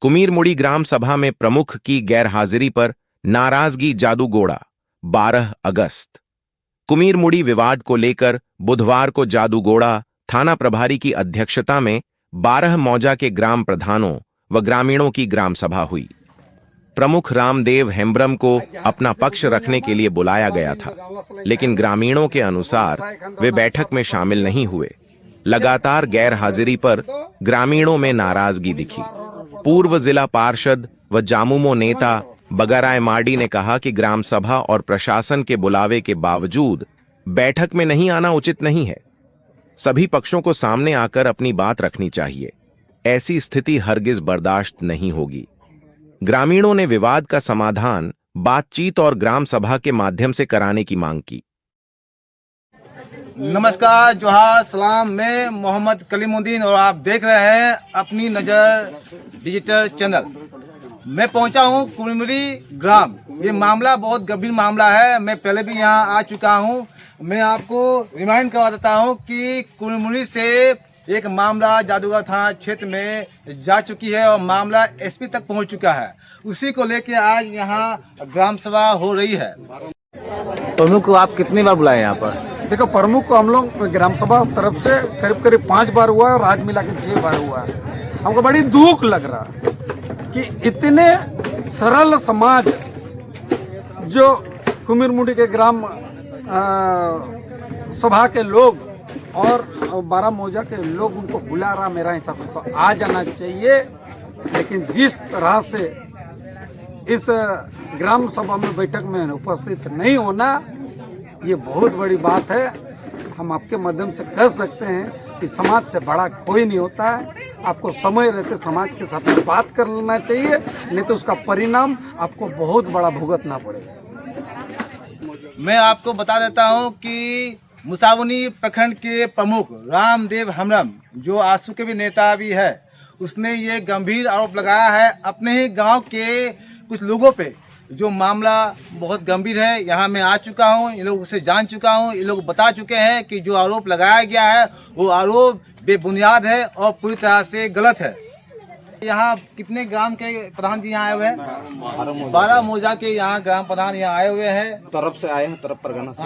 कुमीरमुड़ी ग्राम सभा में प्रमुख की गैरहाजिरी पर नाराजगी जादूगोड़ा 12 अगस्त। कुमीरमुड़ी विवाद को लेकर बुधवार को जादूगोड़ा थाना प्रभारी की अध्यक्षता में 12 मौजा के ग्राम प्रधानों व ग्रामीणों की ग्राम सभा हुई। प्रमुख रामदेव हेम्ब्रम को अपना पक्ष रखने के लिए बुलाया गया था, लेकिन ग्रामीणों के अनुसार वे बैठक में शामिल नहीं हुए। लगातार गैर हाजिरी पर ग्रामीणों में नाराजगी दिखी। पूर्व जिला पार्षद व जामुमो नेता बगराय मार्डी ने कहा कि ग्राम सभा और प्रशासन के बुलावे के बावजूद बैठक में नहीं आना उचित नहीं है। सभी पक्षों को सामने आकर अपनी बात रखनी चाहिए। ऐसी स्थिति हरगिज बर्दाश्त नहीं होगी। ग्रामीणों ने विवाद का समाधान बातचीत और ग्राम सभा के माध्यम से कराने की मांग की। नमस्कार, जोहार, सलाम। मैं मोहम्मद कलीमुद्दीन और आप देख रहे हैं अपनी नज़र डिजिटल चैनल। मैं पहुंचा हूं कुमीरमुड़ी ग्राम। ये मामला बहुत गंभीर मामला है। मैं पहले भी यहां आ चुका हूं। मैं आपको रिमाइंड करवा देता हूं कि कुमीरमुड़ी से एक मामला जादूगर थाना क्षेत्र में जा चुकी है और मामला एसपी तक पहुंच चुका है। उसी को लेकर आज यहाँ ग्राम सभा हो रही है। प्रमुख को आप कितनी बार बुलाए यहाँ पर? देखो, प्रमुख को हम लोग ग्राम सभा तरफ से करीब करीब 5 बार हुआ और आज मिला के 6 बार हुआ है। हमको बड़ी दुख लग रहा कि इतने सरल समाज जो कुमीरमुड़ी के ग्राम सभा के लोग और 12 मौजा के लोग उनको बुला रहा, मेरा हिसाब से तो आ जाना चाहिए। लेकिन जिस तरह से इस ग्राम सभा में बैठक में उपस्थित नहीं होना, ये बहुत बड़ी बात है। हम आपके माध्यम से कह सकते हैं कि समाज से बड़ा कोई नहीं होता है। आपको समय रहते समाज के साथ में बात कर लेना चाहिए, नहीं तो उसका परिणाम आपको बहुत बड़ा भुगतना पड़ेगा। मैं आपको बता देता हूं कि मुसावनी प्रखंड के प्रमुख रामदेव हेम्ब्रम, जो आसू के भी नेता भी है, उसने ये गंभीर आरोप लगाया है अपने ही गांव के कुछ लोगों पे। जो मामला बहुत गंभीर है, यहाँ मैं आ चुका हूँ, इन लोगों से जान चुका हूँ। ये लोग बता चुके हैं कि जो आरोप लगाया गया है वो आरोप बेबुनियाद है और पूरी तरह से गलत है। यहाँ कितने ग्राम के प्रधान जी यहाँ आए हुए हैं? 12 मौजा के यहाँ ग्राम प्रधान यहाँ आए हुए हैं। तरफ से आए हैं, तरफ परगना से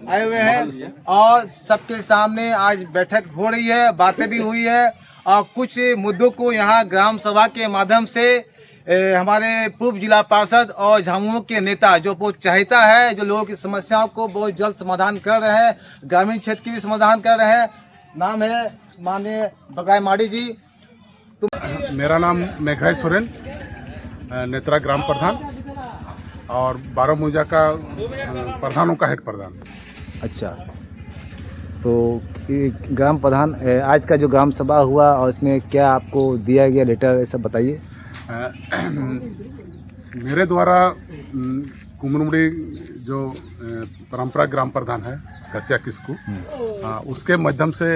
आए हुए हैं और सबके सामने आज बैठक हो रही है, बातें भी हुई है और कुछ मुद्दों को यहाँ ग्राम सभा के माध्यम से हमारे पूर्व जिला पार्षद और झामुमो के नेता, जो बहुत चाहता है, जो लोगों की समस्याओं को बहुत जल्द समाधान कर रहे हैं, ग्रामीण क्षेत्र की भी समाधान कर रहे हैं। नाम है माननीय बगराय मार्डी जी। मेरा नाम मेघराज सोरेन, नेत्रा ग्राम प्रधान और 12 मौजा का प्रधानों का हेड प्रधान। अच्छा, तो ग्राम प्रधान, आज का जो ग्राम सभा हुआ और इसमें क्या आपको दिया गया लेटर, ये सब बताइए। मेरे द्वारा कुमीरमुड़ी जो परंपरा ग्राम प्रधान है घसिया किस्कू, उसके माध्यम से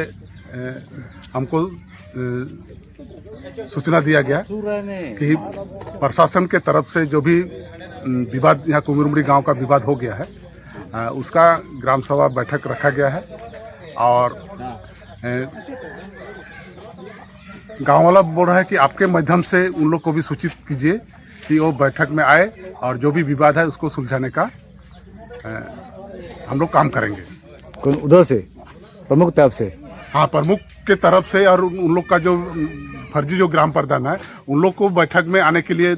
हमको सूचना दिया गया कि प्रशासन के तरफ से जो भी विवाद यहाँ कुमीरमुड़ी गांव का विवाद हो गया है, उसका ग्राम सभा बैठक रखा गया है और गांव वाला बोल रहा है कि आपके माध्यम से उन लोग को भी सूचित कीजिए कि वो बैठक में आए और जो भी विवाद है उसको सुलझाने का हम लोग काम करेंगे। कौन उधर से? प्रमुख तरफ से? हाँ, प्रमुख के तरफ से और उन लोग का जो फर्जी जो ग्राम प्रधान है, उन लोग को बैठक में आने के लिए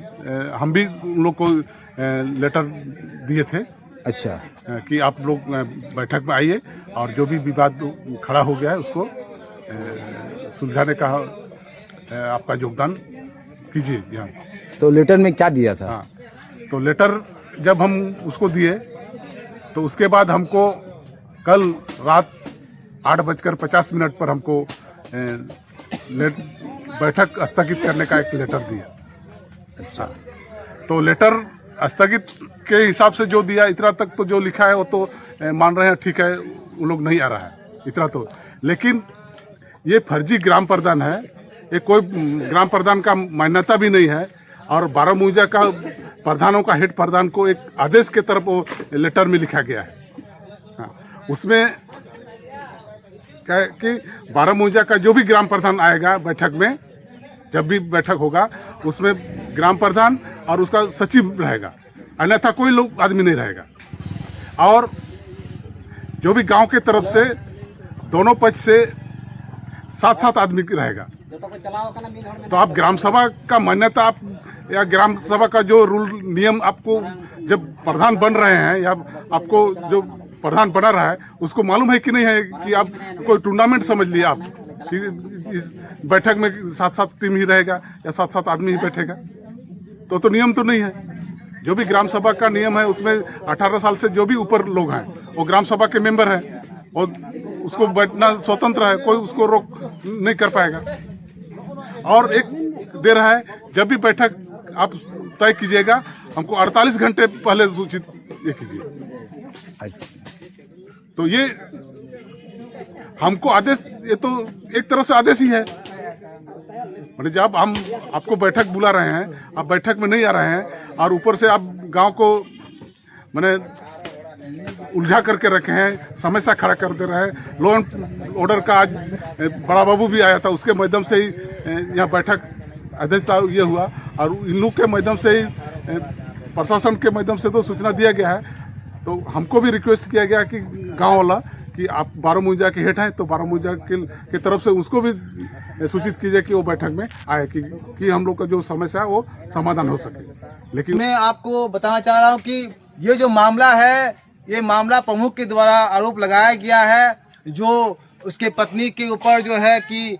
हम भी उन लोग को लेटर दिए थे। अच्छा, कि आप लोग बैठक में आइए और जो भी विवाद खड़ा हो गया है उसको सुलझाने का आपका योगदान कीजिए यहाँ। तो लेटर में क्या दिया था? हाँ, तो लेटर जब हम उसको दिए तो उसके बाद हमको कल रात 8:50 पर हमको बैठक स्थगित करने का एक लेटर दिया। अच्छा, तो लेटर स्थगित के हिसाब से जो दिया, इतना तक तो जो लिखा है वो तो मान रहे हैं, ठीक है, वो लोग नहीं आ रहा है इतना तो। लेकिन ये फर्जी ग्राम प्रधान है, ये कोई ग्राम प्रधान का मान्यता भी नहीं है और 12 मौजा का प्रधानों का हेड प्रधान को एक आदेश के तरफ वो लेटर में लिखा गया है। हाँ, उसमें क्या है कि 12 मौजा का जो भी ग्राम प्रधान आएगा बैठक में, जब भी बैठक होगा उसमें ग्राम प्रधान और उसका सचिव रहेगा, अन्यथा कोई लोग आदमी नहीं रहेगा। और जो भी गांव के तरफ से दोनों पक्ष से 7-7 आदमी रहेगा। तो आप ग्राम सभा का मान्यता आप या ग्राम सभा का जो रूल नियम आपको जब प्रधान बन रहे हैं या आपको जो प्रधान बना रहा है उसको मालूम है कि नहीं है कि आप कोई टूर्नामेंट समझ लिए आप कि इस बैठक में 7-7 टीम ही रहेगा या 7-7 आदमी ही बैठेगा? तो नियम तो नहीं है। जो भी ग्राम सभा का नियम है उसमें 18 साल से जो भी ऊपर लोग हैं वो ग्राम सभा के मेंबर हैं और उसको बैठना स्वतंत्र है, कोई उसको रोक नहीं कर पाएगा। और एक दे रहा है, जब भी बैठक आप तय कीजिएगा हमको 48 घंटे पहले सूचित ये कीजिए। तो ये हमको आदेश, ये तो एक तरह से आदेश ही है। मतलब जब हम आपको बैठक बुला रहे हैं, आप बैठक में नहीं आ रहे हैं और ऊपर से आप गांव को मैंने उलझा करके रखे हैं, समस्या खड़ा कर दे रहे हैं। लॉ एंड ऑर्डर का आज बड़ा बाबू भी आया था, उसके माध्यम से ही यहाँ बैठक अध्यक्षता ये हुआ और इन लोग के माध्यम से ही प्रशासन के माध्यम से तो सूचना दिया गया है। तो हमको भी रिक्वेस्ट किया गया कि गांव वाला कि आप 12 मुंजा के हेड हैं तो 12 मुंजा के तरफ से उसको भी सूचित कीजिए कि वो बैठक में आए कि हम लोग का जो समस्या है वो समाधान हो सके। लेकिन मैं आपको बताना चाह रहा हूँ कि ये जो मामला है, ये मामला प्रमुख के द्वारा आरोप लगाया गया है, जो उसके पत्नी के ऊपर जो है कि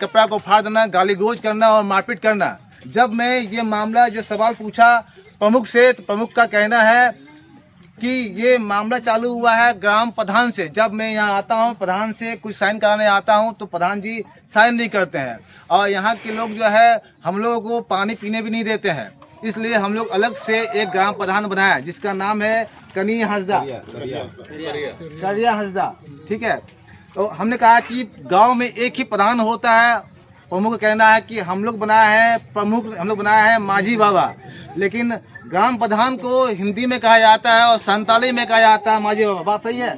कपड़ा को फाड़ देना, गाली गलौज करना और मारपीट करना। जब मैं ये मामला जो सवाल पूछा प्रमुख से, तो प्रमुख का कहना है कि ये मामला चालू हुआ है ग्राम प्रधान से। जब मैं यहाँ आता हूँ, प्रधान से कुछ साइन कराने आता हूँ तो प्रधान जी साइन नहीं करते हैं और यहाँ के लोग जो है हम लोगों को पानी पीने भी नहीं देते हैं। इसलिए हम लोग अलग से एक ग्राम प्रधान बनाया जिसका नाम है कनी हंसदा, करिया हंसदा, ठीक है। तो हमने कहा कि गांव में एक ही प्रधान होता है। प्रमुख का कहना है कि हम लोग बनाया है प्रमुख, हम लोग बनाया है माझी बाबा, लेकिन ग्राम प्रधान को हिंदी में कहा जाता है और संताली में कहा जाता है माझी बाबा। बात सही है?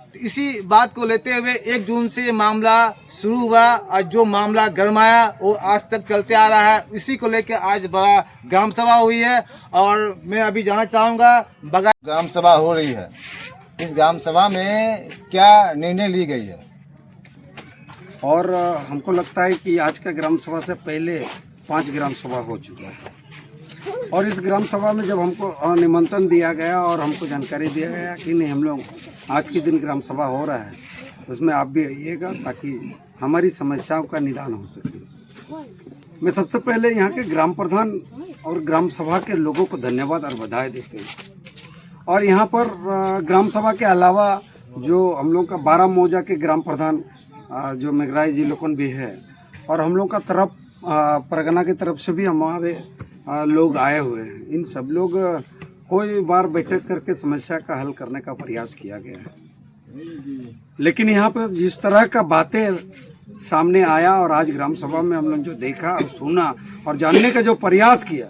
तो इसी बात को लेते हुए 1 जून से मामला शुरू हुआ और जो मामला गरमाया वो आज तक चलते आ रहा है। इसी को लेकर आज बड़ा ग्राम सभा हुई है और मैं अभी जानना चाहूँगा बगैर ग्राम सभा हो रही है, इस ग्राम सभा में क्या निर्णय ली गई है? और हमको लगता है कि आज का ग्राम सभा से पहले 5 ग्राम सभा हो चुका है और इस ग्राम सभा में जब हमको निमंत्रण दिया गया और हमको जानकारी दिया गया कि नहीं हम लोग आज के दिन ग्राम सभा हो रहा है, उसमें आप भी आइएगा ताकि हमारी समस्याओं का निदान हो सके। मैं सबसे पहले यहाँ के ग्राम प्रधान और ग्राम सभा के लोगों को धन्यवाद और बधाई देते हैं। और यहाँ पर ग्राम सभा के अलावा जो हम लोग का 12 मौजा के ग्राम प्रधान जो मेघराज जी लोगन भी है और हम लोग का तरफ परगना की तरफ से भी हमारे लोग आए हुए हैं। इन सब लोग कोई बार बैठक करके समस्या का हल करने का प्रयास किया गया है, लेकिन यहाँ पर जिस तरह का बातें सामने आया और आज ग्राम सभा में हम लोग जो देखा और सुना और जानने का जो प्रयास किया,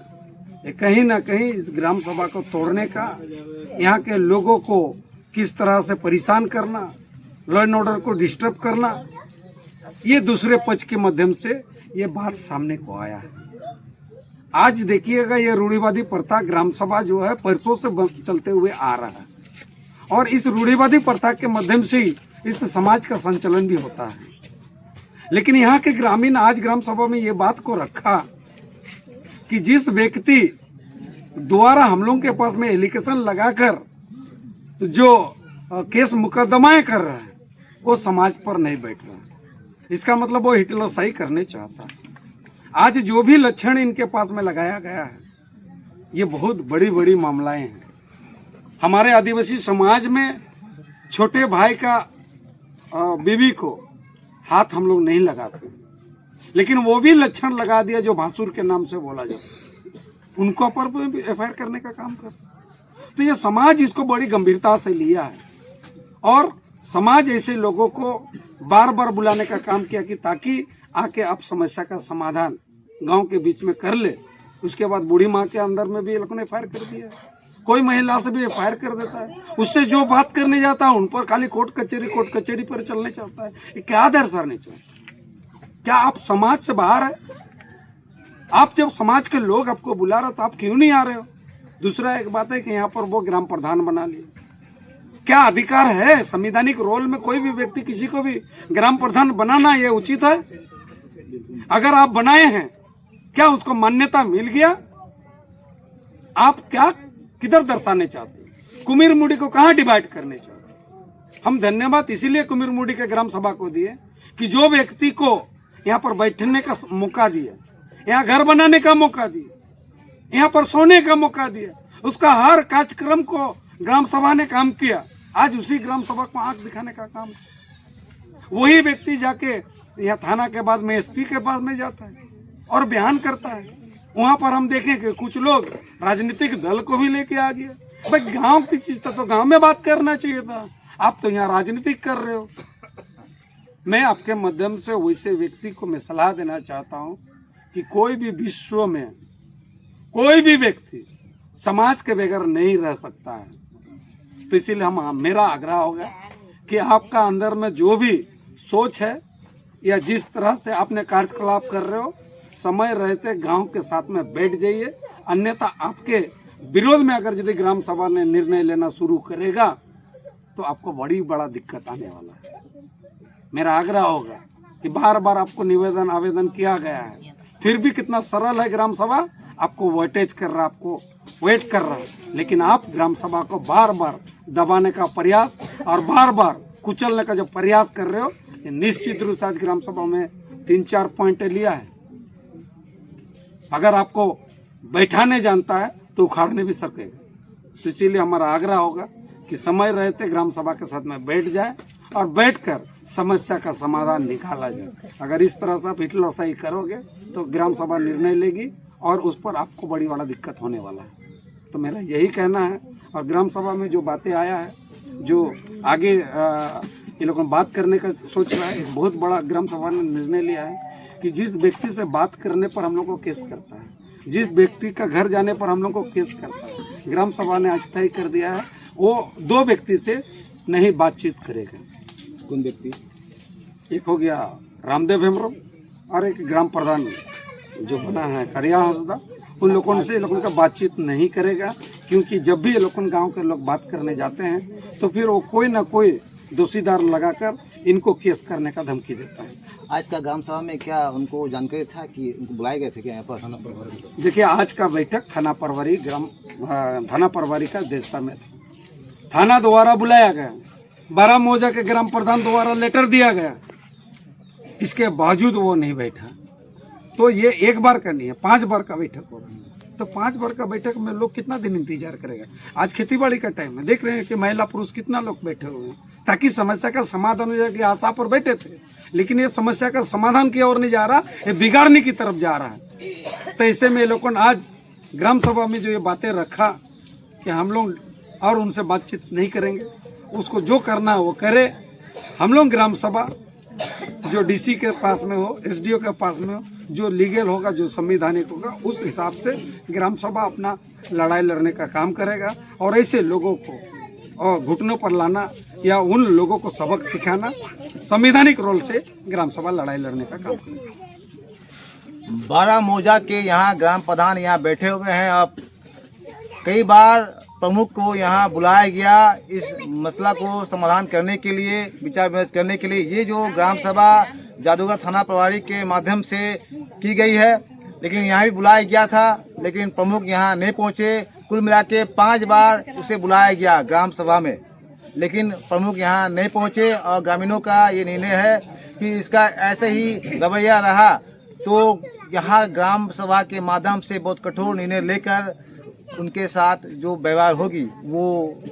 ये कहीं ना कहीं इस ग्राम सभा को तोड़ने का, यहाँ के लोगों को किस तरह से परेशान करना, लॉ एंड ऑर्डर को डिस्टर्ब करना, ये दूसरे पक्ष के माध्यम से ये बात सामने को आया है। आज देखिएगा ये रूढ़िवादी प्रथा ग्राम सभा जो है परसों से चलते हुए आ रहा है और इस रूढ़िवादी प्रथा के माध्यम से इस समाज का संचालन भी होता है। लेकिन यहाँ के ग्रामीण आज ग्राम सभा में ये बात को रखा कि जिस व्यक्ति द्वारा हम लोगों के पास में एलिगेशन लगाकर जो केस मुकदमाएं कर रहा है वो समाज पर नहीं बैठ रहा। इसका मतलब वो हिटलरशाही करने चाहता है। आज जो भी लक्षण इनके पास में लगाया गया है ये बहुत बड़ी बड़ी मामलाएं हैं। हमारे आदिवासी समाज में छोटे भाई का बीवी को हाथ हम लोग नहीं लगाते, लेकिन वो भी लक्षण लगा दिया जो भासुर के नाम से बोला जाता, उनको पर भी एफआईआर करने का काम कर। तो ये समाज इसको बड़ी गंभीरता से लिया है और समाज ऐसे लोगों को बार बार बुलाने का काम किया कि ताकि आके आप समस्या का समाधान गांव के बीच में कर ले। उसके बाद बूढ़ी माँ के अंदर में भी ये लोगों ने एफआईआर कर दिया, कोई महिला से भी एफआईआर कर देता है। उससे जो बात करने जाता है उन पर खाली कोर्ट कचहरी पर चलने चाहता है। ये क्या आधार सर नहीं चाहता? क्या आप समाज से बाहर है? आप जब समाज के लोग आपको बुला रहे हो तो आप क्यों नहीं आ रहे हो? दूसरा एक बात है कि यहाँ पर वो ग्राम प्रधान बना लिए। क्या अधिकार है? संवैधानिक रोल में कोई भी व्यक्ति किसी को भी ग्राम प्रधान बनाना ये उचित है? अगर आप बनाए हैं, क्या उसको मान्यता मिल गया? आप क्या किधर दर्शाने चाहते हैं? कुमीर मुड़ी को कहाँ डिवाइड करने चाहते हैं? हम धन्यवाद इसीलिए कुमीर मुड़ी के ग्राम सभा को दिए कि जो व्यक्ति को यहाँ पर बैठने का मौका दिया, यहाँ घर बनाने का मौका दिया, यहाँ पर सोने का मौका दिया, उसका हर कार्यक्रम को ग्राम सभा ने काम किया। आज उसी ग्राम सभा को आंख दिखाने का काम वही व्यक्ति जाके यहाँ थाना के बाद में एसपी के पास में जाता है और बयान करता है। वहां पर हम देखें कि कुछ लोग राजनीतिक दल को भी लेके आ गए। भाई गांव की चीज तो गांव में बात करना चाहिए था, आप तो यहाँ राजनीतिक कर रहे हो। मैं आपके माध्यम से वैसे व्यक्ति को मैं सलाह देना चाहता हूँ कि कोई भी विश्व में कोई भी व्यक्ति समाज के बगैर नहीं रह सकता है। तो इसीलिए मेरा आग्रह होगा कि आपका अंदर में जो भी सोच है या जिस तरह से आपने कार्यकलाप कर रहे हो, समय रहते गांव के साथ में बैठ जाइए। अन्यथा आपके विरोध में अगर यदि ग्राम सभा ने निर्णय लेना शुरू करेगा तो आपको बड़ा दिक्कत आने वाला है। मेरा आग्रह होगा कि बार बार आपको निवेदन आवेदन किया गया है, फिर भी कितना सरल है ग्राम सभा, आपको वेटेज कर रहा है, आपको वेट कर रहा है, लेकिन आप ग्राम सभा को बार बार दबाने का प्रयास और बार बार कुचलने का जो प्रयास कर रहे हो, ये निश्चित रूप से आज ग्राम सभा में 3-4 पॉइंट लिया है। अगर आपको बैठाने जानता है तो उखाड़ने भी सकेगा। तो इसीलिए हमारा आग्रह होगा कि समय रहते ग्राम सभा के साथ में बैठ जाए और बैठकर समस्या का समाधान निकाला जाए। अगर इस तरह से आप हिटलरशाही करोगे तो ग्राम सभा निर्णय लेगी और उस पर आपको बड़ा दिक्कत होने वाला है। तो मेरा यही कहना है। और ग्राम सभा में जो बातें आया है, जो आगे ये लोगों बात करने का सोच रहा है, एक बहुत बड़ा ग्राम सभा ने निर्णय लिया है कि जिस व्यक्ति से बात करने पर हम लोग को केस करता है, जिस व्यक्ति का घर जाने पर हम लोग को केस करता है, ग्राम सभा ने आज तय कर दिया है वो 2 व्यक्ति से नहीं बातचीत करेगा। कौन व्यक्ति? एक हो गया रामदेव हेम्ब्रम और एक ग्राम प्रधान जो बना है करिया हंसदा, उन लोगों से लोगों का बातचीत नहीं करेगा। क्योंकि जब भी ये लोग गाँव के लोग बात करने जाते हैं तो फिर वो कोई ना कोई दोषीदार लगाकर इनको केस करने का धमकी देता है। आज का ग्राम सभा में क्या उनको जानकारी था कि उनको बुलाए गए थे क्या यहाँ पर थाना प्रभारी? देखिए, आज का बैठक थाना प्रभारी का अध्यक्षता में था। थाना द्वारा बुलाया गया, 12 मौजा के ग्राम प्रधान द्वारा लेटर दिया गया, इसके बावजूद वो नहीं बैठा। तो ये एक बार का नहीं है, 5 बार का बैठक हो रहा है। तो 5 बार का बैठक में लोग कितना दिन इंतजार करेगा? आज खेतीबाड़ी का टाइम है, देख रहे हैं कि महिला पुरुष कितना लोग बैठे हुए हैं ताकि समस्या का समाधान हो जाए की आशा पर बैठे थे। लेकिन ये समस्या का समाधान की ओर नहीं जा रहा, ये बिगाड़ने की तरफ जा रहा है। तो ऐसे में लोगों ने आज ग्राम सभा में जो ये बातें रखा कि हम लोग और उनसे बातचीत नहीं करेंगे, उसको जो करना है वो करे। हम लोग ग्राम सभा जो डीसी के पास में हो, एसडीओ के पास में हो, जो लीगल होगा, जो संवैधानिक होगा, उस हिसाब से ग्राम सभा अपना लड़ाई लड़ने का काम करेगा। और ऐसे लोगों को और घुटनों पर लाना या उन लोगों को सबक सिखाना, संवैधानिक रोल से ग्राम सभा लड़ाई लड़ने का काम करेगा। 12 मौजा के यहाँ ग्राम प्रधान यहाँ बैठे हुए हैं। अब कई बार प्रमुख को यहाँ बुलाया गया इस मसला को समाधान करने के लिए, विचार विमर्श करने के लिए। ये जो ग्राम सभा जादूगढ़ थाना प्रभारी के माध्यम से की गई है, लेकिन यहाँ भी बुलाया गया था, लेकिन प्रमुख यहाँ नहीं पहुँचे। कुल मिला के 5 बार उसे बुलाया गया ग्राम सभा में, लेकिन प्रमुख यहाँ नहीं पहुँचे। और ग्रामीणों का ये निर्णय है कि इसका ऐसे ही रवैया रहा तो यहाँ ग्राम सभा के माध्यम से बहुत कठोर निर्णय लेकर उनके साथ जो व्यवहार होगी वो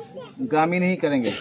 ग्रामीण ही करेंगे।